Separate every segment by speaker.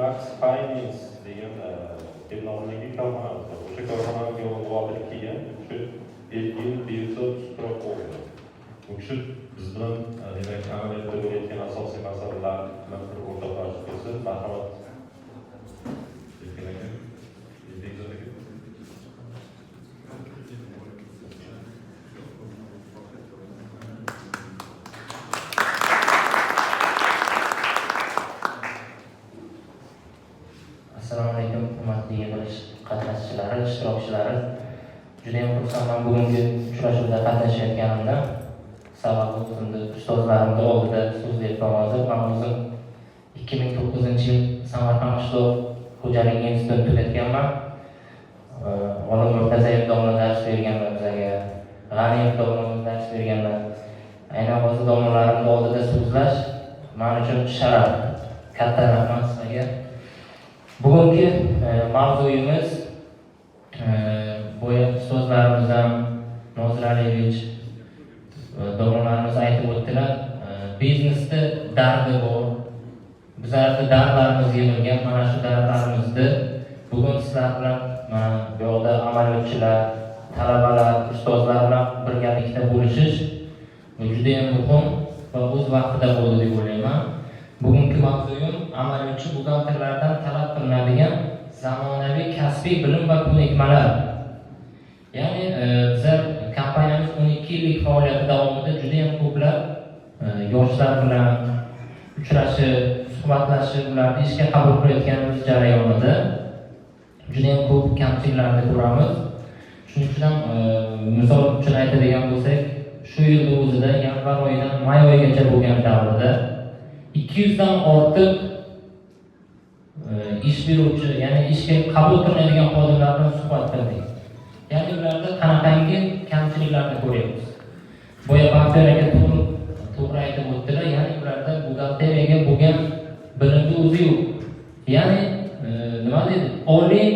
Speaker 1: Max Finance degan deb nomlangan korxona bor. O'sha korxonaga muvofiq keyin shu yil bevosita ishtirok bo'ldi. Bu kishi biz bilan demak amaliyotda bo'layotgan asosiy masalalar bilan o'rtoqlashib kelsa, marhamat.
Speaker 2: Assalomu alaykum, hurmatli yig'ilish qatnashchilari, ishtirokchilari. Juda ham xursandman bugungi uchrashuvda qatnashayotganimdan. Sababi o'zimni ustozlarimning oldida so'zlayotgan hozir. Men o'zim 2009-yil Samarqand qishloq xo'jaligi institutini tugatganman. Olim Murtazayev domla dars berganlar bizga, G'aniyev domla dars berganlar. Aynan hozir domlalarimning oldida so'zlash men uchun sharaf. Katta rahmat sizlarga. Bugungi mavzuyimiz boya ustozlarimiz ham Nozir Aliyevich domlalarimiz aytib o'tdilar. Biznesda dardi bor. Bizlarda dardlarimiz yig'ilgan. Mana shu dardlarimizni bugun sizlar bilan bu yoqda amaliyotchilar, talabalar, ustozlar bilan birgalikda bo'lishish juda ham muhim va o'z vaqtida bo'ldi deb o'ylayman. Bugungi mavzuyim amaliyotchi buxgalterlardan talab qilinadigan zamonaviy kasbiy bilim va ko'nikmalar. Ya'ni bizlar kompaniyamiz 12 yillik faoliyati davomida juda ham ko'plab yoshlar bilan uchrashib, suhbatlashib, ularni ishga qabul qilayotganimiz jarayonida juda ham ko'p kamchiliklarni ko'ramiz. Shuning uchun ham misol uchun aytadigan bo'lsak, shu yilning o'zida yanvar oyidan may oyigacha bo'lgan davrda 200 dan ortiq ish beruvchi, ya'ni ishga qabul qilinadigan xodimlar bilan suhbat qildik. Ya'ni ularda qanaqangi kamchiliklarni ko'ryapmiz. Boya Baxtiyor aka to'g'ri aytib o'tdilar, ya'ni ularda buxgalteriyaga bo'lgan bilimni o'zi yo'q. Ya'ni nima deydi? Oliy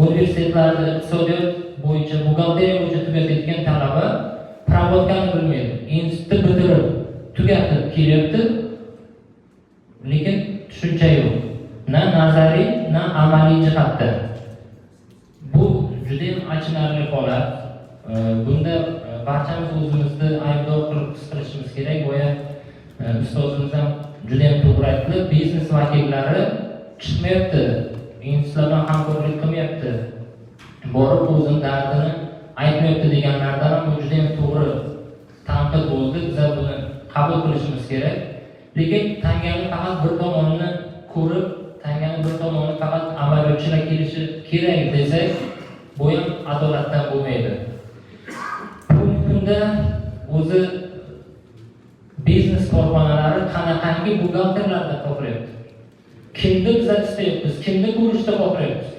Speaker 2: universitetlarda iqtisodiyot bo'yicha, buxgalteriya bo'yicha tugatayotgan talaba pravodkani bilmaydi. Institutni bitirib tugatib kelyapti, lekin tushuncha yo'q. Na nazariy, na amaliy jihatda. Bu juda ham achinarli holat. Bunda barchamiz o'zimizni aybdor qilib qisqirishimiz kerak. Boya ustozimiz ham juda ham to'g'ri aytdi. Biznes vakillari chiqmayapti, institutlardan hamkorlik qilmayapti, borib o'zining dardini aytmayapti deganlardan ham bu juda ham to'g'ri tanqid bo'ldi. Biz buni qabul qilishimiz kerak. Lekin tangani faqat bir tomonini ko'rib, tangani bir tomoni faqat amaliyotchilar kelishi kerak desak, bu ham adolatdan bo'lmaydi. Bugungi kunda o'zi biznes korxonalari qanaqangi buxgalterlarni toplayapti. Kimni biz istayapmiz, kimni ko'rishda xohlayapmiz.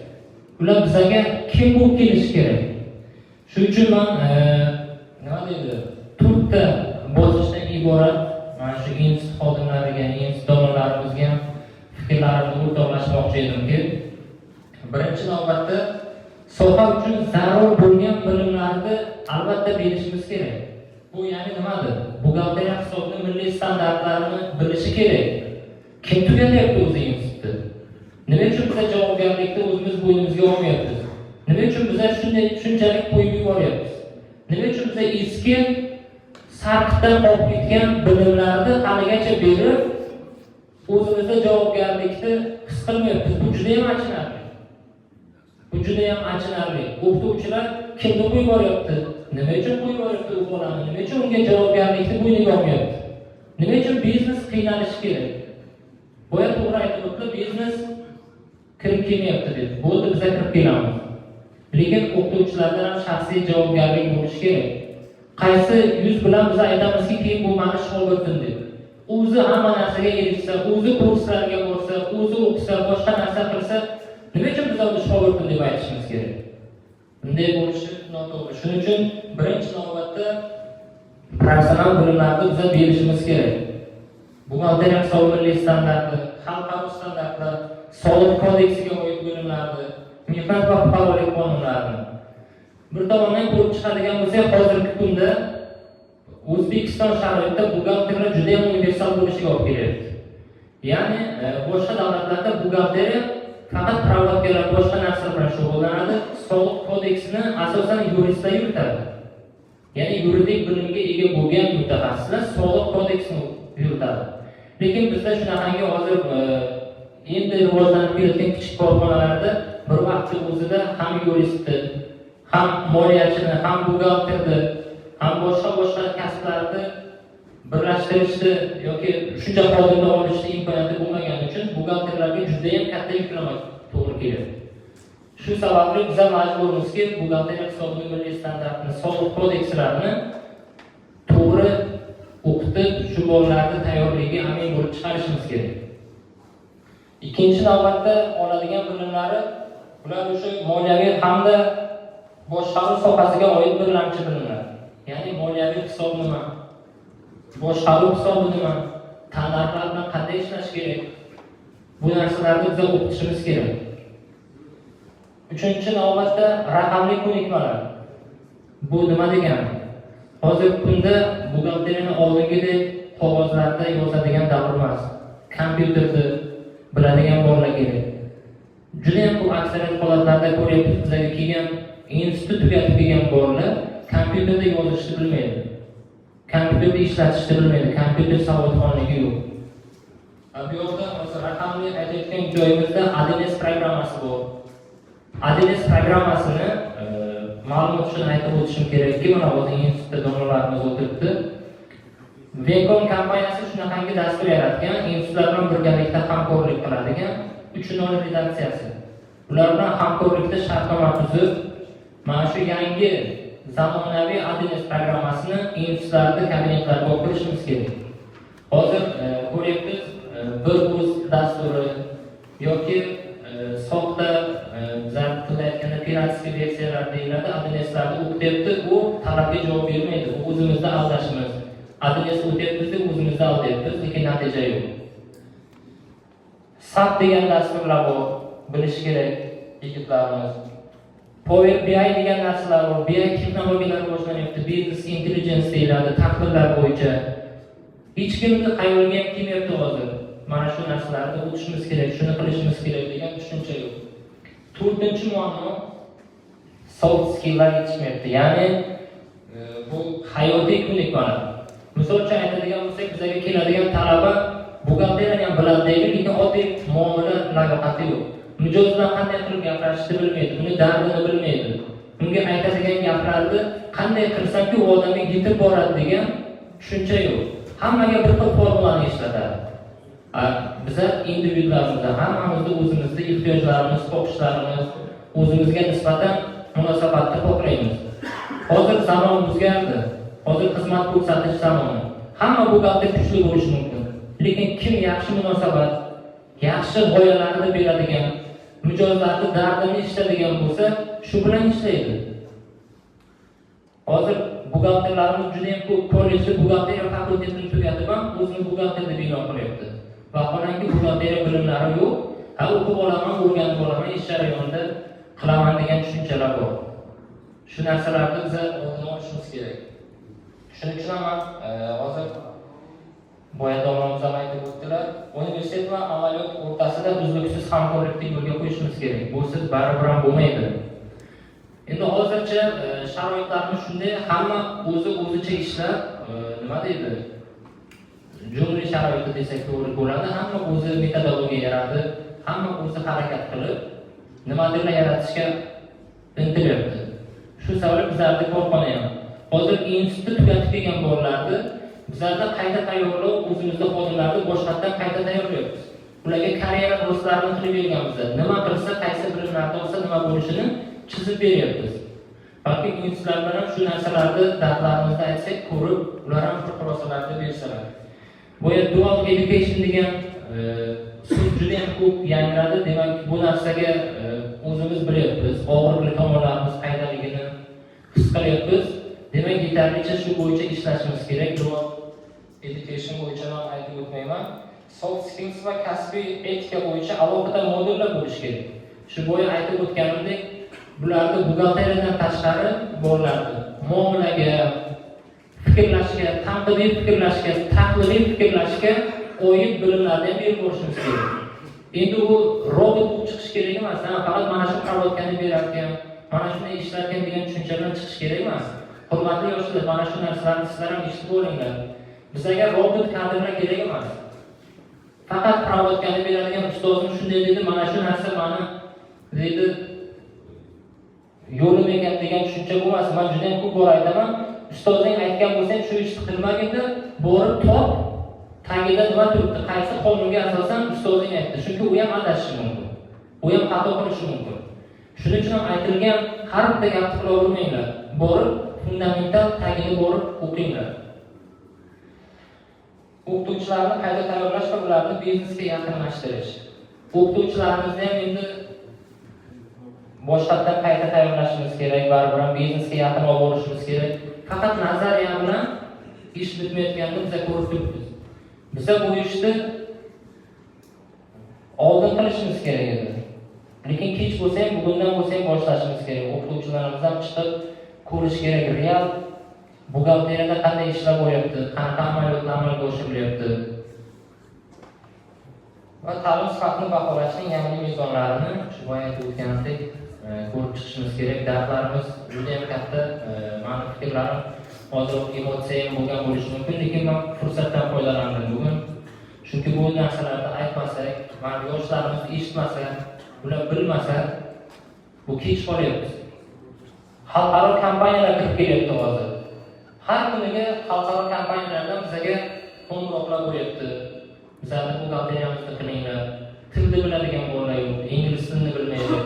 Speaker 2: Ular bizga kim bo'lib kelishi kerak. Shuning uchun men nima deydi? To'rtta bosqichdan iborat mana shu institut xodimlariga, institut domlalarimizga ham fikrlarimni o'rtoqlashmoqchi edimki, birinchi navbatda soha uchun zarur bo'lgan bilimlarni albatta berishimiz kerak. Bu ya'ni nimadir? Buxgalteriya hisobining milliy standartlarini bilishi kerak. Kim tugatyapti o'zi institutni? Nima uchun biz javobgarlikni o'zimiz bo'ynimizga olmayapmiz? Nima uchun biz shunchalik qo'yib yuboryapmiz? Nima uchun biz eski sarqitdan qolib ketgan bilimlarni haligacha berib, o'zimizda javobgarlikni his qilmayapmiz? Bu juda ham achinarli. Bu juda ham achinarli. O'qituvchilar kimni qo'yib yuboryapti? Nima uchun qo'yib yuboryapti u bolani? Nima uchun unga javobgarlikni bo'yniga olmayapti? Nima uchun biznes qiynalishi kerak? Boya to'g'ri aytib o'tdi, biznes kirib kelmayapti deb. Bo'ldi, biz kirib kelamiz. Lekin o'qituvchilardan ham shaxsiy javobgarlik bo'lishi kerak. Qaysi yuz bilan biz aytamizki, keyin bu mani shogirdim deb. O'zi hamma narsaga erishsa, o'zi kurslarga borsa, o'zi o'qisa, boshqa narsa qilsa, nima uchun biz uni shogirdim deb aytishimiz kerak? Bunday bo'lishi noto'g'ri. Shuning uchun birinchi navbatda professional bilimlarni biz berishimiz kerak. Buxgalteriya hisob milliy standarti, xalqaro standartlar, soliq kodeksiga oid bilimlarni, mehnat va fuqarolik qonunlarini. Bir tomondan ko'rib chiqadigan bo'lsak, hozirgi kunda O'zbekiston sharoitida buxgalterlar juda ham universal bo'lishiga olib kelyapti. Ya'ni boshqa davlatlarda buxgalteriya faqat pravotkirlar boshqa narsalar bilan shug'ullanadi. Soliq kodeksini asosan yuristlar yuritadi. Ya'ni yuridik bilimga ega bo'lgan mutaxassislar soliq kodeksini yuritadi. Lekin bizda shunaqangi hozir endi rivojlanib kelayotgan kichik korxonalarda bir vaqtning o'zida ham yuristni, ham moliyachini, ham buxgalterni, ham boshqa kasblarni birlashtirishni yoki shuncha xodimni olishni imkoniyati bo'lmagani uchun buxgalterlarga juda ham katta yuklama to'g'ri keladi. Shu sababli biz majburimizki, buxgalteriya hisobiy milliy standartini, soliq kodekslarini to'g'ri o'qitib, shu bolalarni tayyorligiga amin bo'lib chiqarishimiz kerak. Ikkinchi navbatda oladigan bilimlari ular o'sha moliyaviy hamda boshqaruv sohasiga oid birlamchi bilimlar. Ya'ni moliyaviy hisob nima, boshqaruv hisobi nima, ta'riflar bilan qanday ishlash kerak, bu narsalarni biz o'qitishimiz kerak. Uchinchi navbatda raqamli ko'nikmalar. Bu nima degani? Hozirgi kunda buxgalteriyaning oldingidek qog'ozlarda yozadigan davr emas. Kompyuterda biladigan bolalar kerak. Juda ham ko'p aksariyat holatlarda ko'ryapmiz, bizga kelgan institut tugatib kelgan bolalar kompyuterda yozishni bilmaydi. Kompyuterda ishlatishni bilmaydi, kompyuter savodxonligi yo'q. Bu yerda hozir raqamli aytayotgan joyimizda ADNS programmasi bor. ADNS programmasini ma'lumot uchun aytib o'tishim kerakki, mana hozir institutda domlalarimiz o'tiribdi. Vekon kompaniyasi shunaqangi dastur yaratgan, institutlar bilan birgalikda hamkorlik qiladigan 3.0 redaksiyasi. Ular bilan hamkorlikda shartnoma tuzib, mana shu yangi zamonaviy ADNS programmasini institutlarda kabinetlarga olib kirishimiz kerak. Hozir ko'ryapmiz, bir o'z dasturi yoki soxta zartlayotganda piratskiy versiyalar deyiladi, ADNSlarni o'qityapti, u talabga javob bermaydi. Bu o'zimizda aldashimiz. ADNS o'tyapmiz deb o'zimizda aldayapmiz, lekin natija yo'q. SAP degan dasturlar bor, bilish kerak yigitlarimiz. Power BI degan narsalar bor, BI texnologiyalari rivojlanyapti, business intelligence deyiladi, tahlillar bo'yicha. Hech kimni xayoliga ham kelmayapti hozir. Mana shu narsalarni o'qishimiz kerak, shuni qilishimiz kerak degan tushuncha yo'q. To'rtinchi muammo soft skilllar yetishmayapti. Ya'ni bu hayotiy ko'nikmalar. Misol uchun aytadigan bo'lsak, bizga keladigan talaba buxgalteriyani ham biladi, lekin oddiy muomala layoqati yo'q. Mijoz bilan qanday qilib gapirishni bilmaydi, uni dardini bilmaydi. Unga aytadigan gaplarni qanday qilsam-ki u odamga yetib boradi degan tushuncha yo'q. Hammaga bir xil formulani ishlatadi. Biz individualimizda hammamizda o'zimizda ehtiyojlarimiz, xohishlarimiz, o'zimizga nisbatan munosabatni xohlaymiz. Hozir zamon o'zgardi. Hozir xizmat ko'rsatish zamoni. Hamma buxgalter kuchli bo'lishi mumkin. Lekin kim yaxshi munosabat, yaxshi g'oyalarni beradigan, mijozlarning dardini eshitadigan bo'lsa, shu bilan ishlaydi. Hozir buxgalterlarimiz juda ham ko'p kollejda buxgalteriya fakultetini tugatib ham o'zini buxgalterda bino qilyapti. Vaholanki buxgalteriya bilimlari yo'q, o'qib olaman, o'rganib olaman, ish jarayonida qilaman degan tushunchalar bor. Shu narsalarni biz oldini olishimiz kerak. Shuning uchun ham hozir boya domlamiz ham aytib o'tdilar, universitet va amaliyot o'rtasida uzluksiz hamkorlikni yo'lga qo'yishimiz kerak. Busiz baribir ham bo'lmaydi. Endi hozircha sharoitlarimiz shunday, hamma o'zicha ishlab, nima deydi? Jungli sharoitda desak to'g'ri bo'ladi. Hamma o'zi metodologiya yaratdi, hamma o'zi harakat qilib, nimadirlar yaratishga intilyapti. Shu sababli bizlarda korxona ham. Hozir institut tugatib kelgan bolalarni bizlarda qayta tayyorlov, o'zimizda xodimlarni boshqatdan qayta tayyorlayapmiz. Ularga karyera kurslarini qilib berganmiz. Nima qilsa, qaysi bilimlarni olsa nima bo'lishini chizib beryapmiz. Balki institutlar bilan shu narsalarni dardlarimizda aytsak, ko'rib, ular ham xulosalarni bersalar. Bu dual education degan so'z juda ham ko'p yangradi. Demak, bu narsaga o'zimiz bilyapmiz, og'riqli tomonlarimiz qaydaligini his qilyapmiz. Demak, yetarlicha shu bo'yicha ishlashimiz kerak. Dual education bo'yicha ham aytib o'tmayman. Soft skills va kasbiy etika bo'yicha alohida modullar bo'lishi kerak. Shu bo'yicha aytib o'tganimdek, bularni buxgalteriyadan tashqari bolalarni muomalaga, fikrlashga, tanqidiy fikrlashga, tahliliy fikrlashga o'yin bilimlardan berib borishimiz kerak. Endi u robot bo'lib chiqish kerak emas, faqat mana shu qaravatgani berarkan, mana shunday ishlarkan degan tushunchadan chiqish kerak emas. Hurmatli yoshlar, mana shu narsalarni sizlar ham eshitib olinglar. Bizga robot kadrlar kerak emas. Faqat qaravatgani beradigan ustozim shunday dedi, mana shu narsa mani dedi yo'lim ekan degan tushuncha bo'lmas. Men juda ham ko'p bor aytaman. Ustozing aytgan bo'lsang, shu ishni qilmaganda borib top, tagida nima turibdi, qaysi qonunga asosan ustozing aytdi. Chunki u ham adashishi mumkin. U ham xato qilishi mumkin. Shuning uchun ham aytilgan har bitta gapni qilavermanglar. Borib fundamental tagiga borib o'qinglar. O'qituvchilarni qayta tayyorlash va ularni biznesga yaqinlashtirish. O'qituvchilarimizni ham endi boshqatdan qayta tayyorlashimiz kerak, baribir ham biznesga yaqin olib borishimiz kerak. Faqat nazariya bilan ish bitmayotganini biz ko'rib turibmiz. Biz bu ishni oldin qilishimiz kerak edi. Lekin kech bo'lsa ham, bugundan bo'lsa ham boshlashimiz kerak. O'qituvchilarimiz ham chiqib ko'rish kerak, real buxgalteriyada qanday ishlar bo'lyapti, qanaqa amaliyotlar amalga oshirilyapti. Va ta'lim sifatini baholashning yangi mezonlarini shu boya o'tgandek ko'rib chiqishimiz kerak. Darslarimiz juda ham katta, meni fikrlarim hozir emotsiya ham bo'lgan bo'lishi mumkin, lekin men fursatdan foydalandim bugun. Chunki bu narsalarni aytmasak, mana yoshlarimiz eshitmasa, ular bilmasa, bu kech qolyapti. Xalqaro kompaniyalar kirib kelyapti hozir. Har kuniga xalqaro kompaniyalardan bizga qo'ng'iroqlar bo'lyapti. Bizlarni buxgalteriyamizni qilinglar. Tilni biladigan bolalar yo'q, ingliz tilini bilmaydi.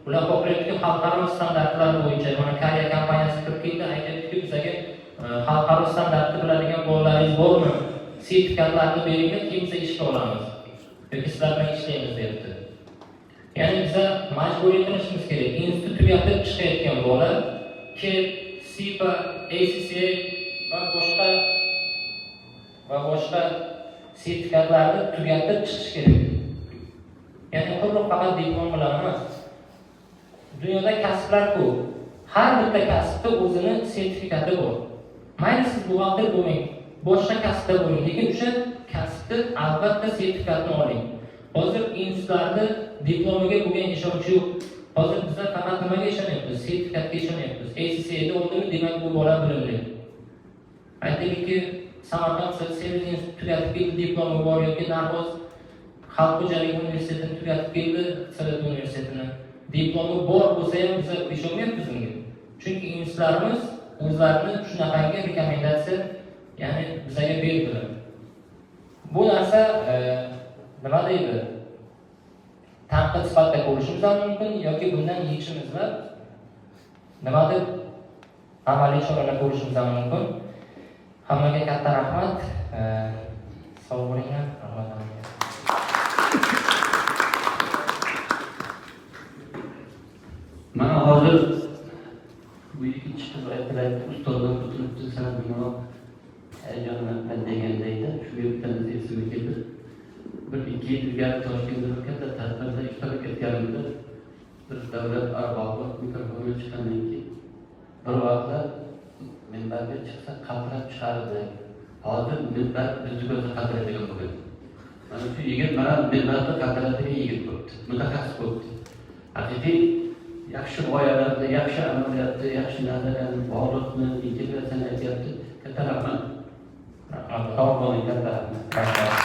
Speaker 2: Ular xohlayapti xalqaro standartlar bo'yicha, mana Koreya kompaniyasi kirib keldi, aytayapti bizga xalqaro standartni biladigan bolalaringiz bormi? Sertifikatlarni beringlar, kimsa ishga olamiz. Yoki sizlar bilan ishlaymiz deyapti. Ya'ni biz majburiy qilishimiz kerak. Institut tugatib chiqayotgan bola KET, SIPA, ACCA va boshqa sertifikatlarni tugatib chiqish kerak. Ya'ni quruq faqat diplom bilan emas. Dunyoda kasblar ko'p. Har bitta kasbda o'zini sertifikati bor. Mayli siz buxgalter bo'lmang, boshqa kasbda bo'ling, lekin o'sha kasbda albatta sertifikatni oling. Hozir institutlarda diplomiga bo'lgan ishonch yo'q. Hozir bizlar faqat nimaga ishonyapmiz? Sertifikatga ishonyapmiz. ACCA'da oldimi, demak bu bola bilimli. Aytaylikki, Samarqand Service instituti tugatib keldi, diplomi bor yoki Narxoz Xalq xo'jaligi universitetini tugatib keldi, Iqtisodiyot universitetini. Diplomi bor bo'lsa ham biz ishonmayapmiz unga. Chunki institutlarimiz o'zlarini shunaqangi rekomendatsiya, ya'ni bizga berdilar. Bu narsa nima deydi? Tanqid sifatida ko'rishimiz ham mumkin yoki bundan yechimiz va nimadir amaliy choralar ko'rishimiz ham mumkin. Hammaga katta rahmat. Sog' bo'linglar.
Speaker 3: Mana hozir bu ikkinchi qiz aytdilar, ustozlar turibdi, sana nima hayajonlanib degandaydi. Shunga bittamiz esimga keldi. Bir ikki yil ilgari Toshkentda katta tadbirda ishtirok etganimda bir davlat arbobi mikrofonni chiqqandan keyin bir vaqtlar minbarga chiqsa qatrab chiqardi. Hozir minbar bizni ko'zda qatraydigan bo'lgan. Mana shu yigit mana minbarda qatraydigan yigit bo'ldi. Mutaxassis bo'ldi. Haqiqiy yaxshi g'oyalarni, yaxshi amaliyotni, yaxshi nazariyani, bog'liqni, integratsiyani aytyapti. Katta rahmat.
Speaker 2: Rahmat. Sog' bo'ling, katta rahmat.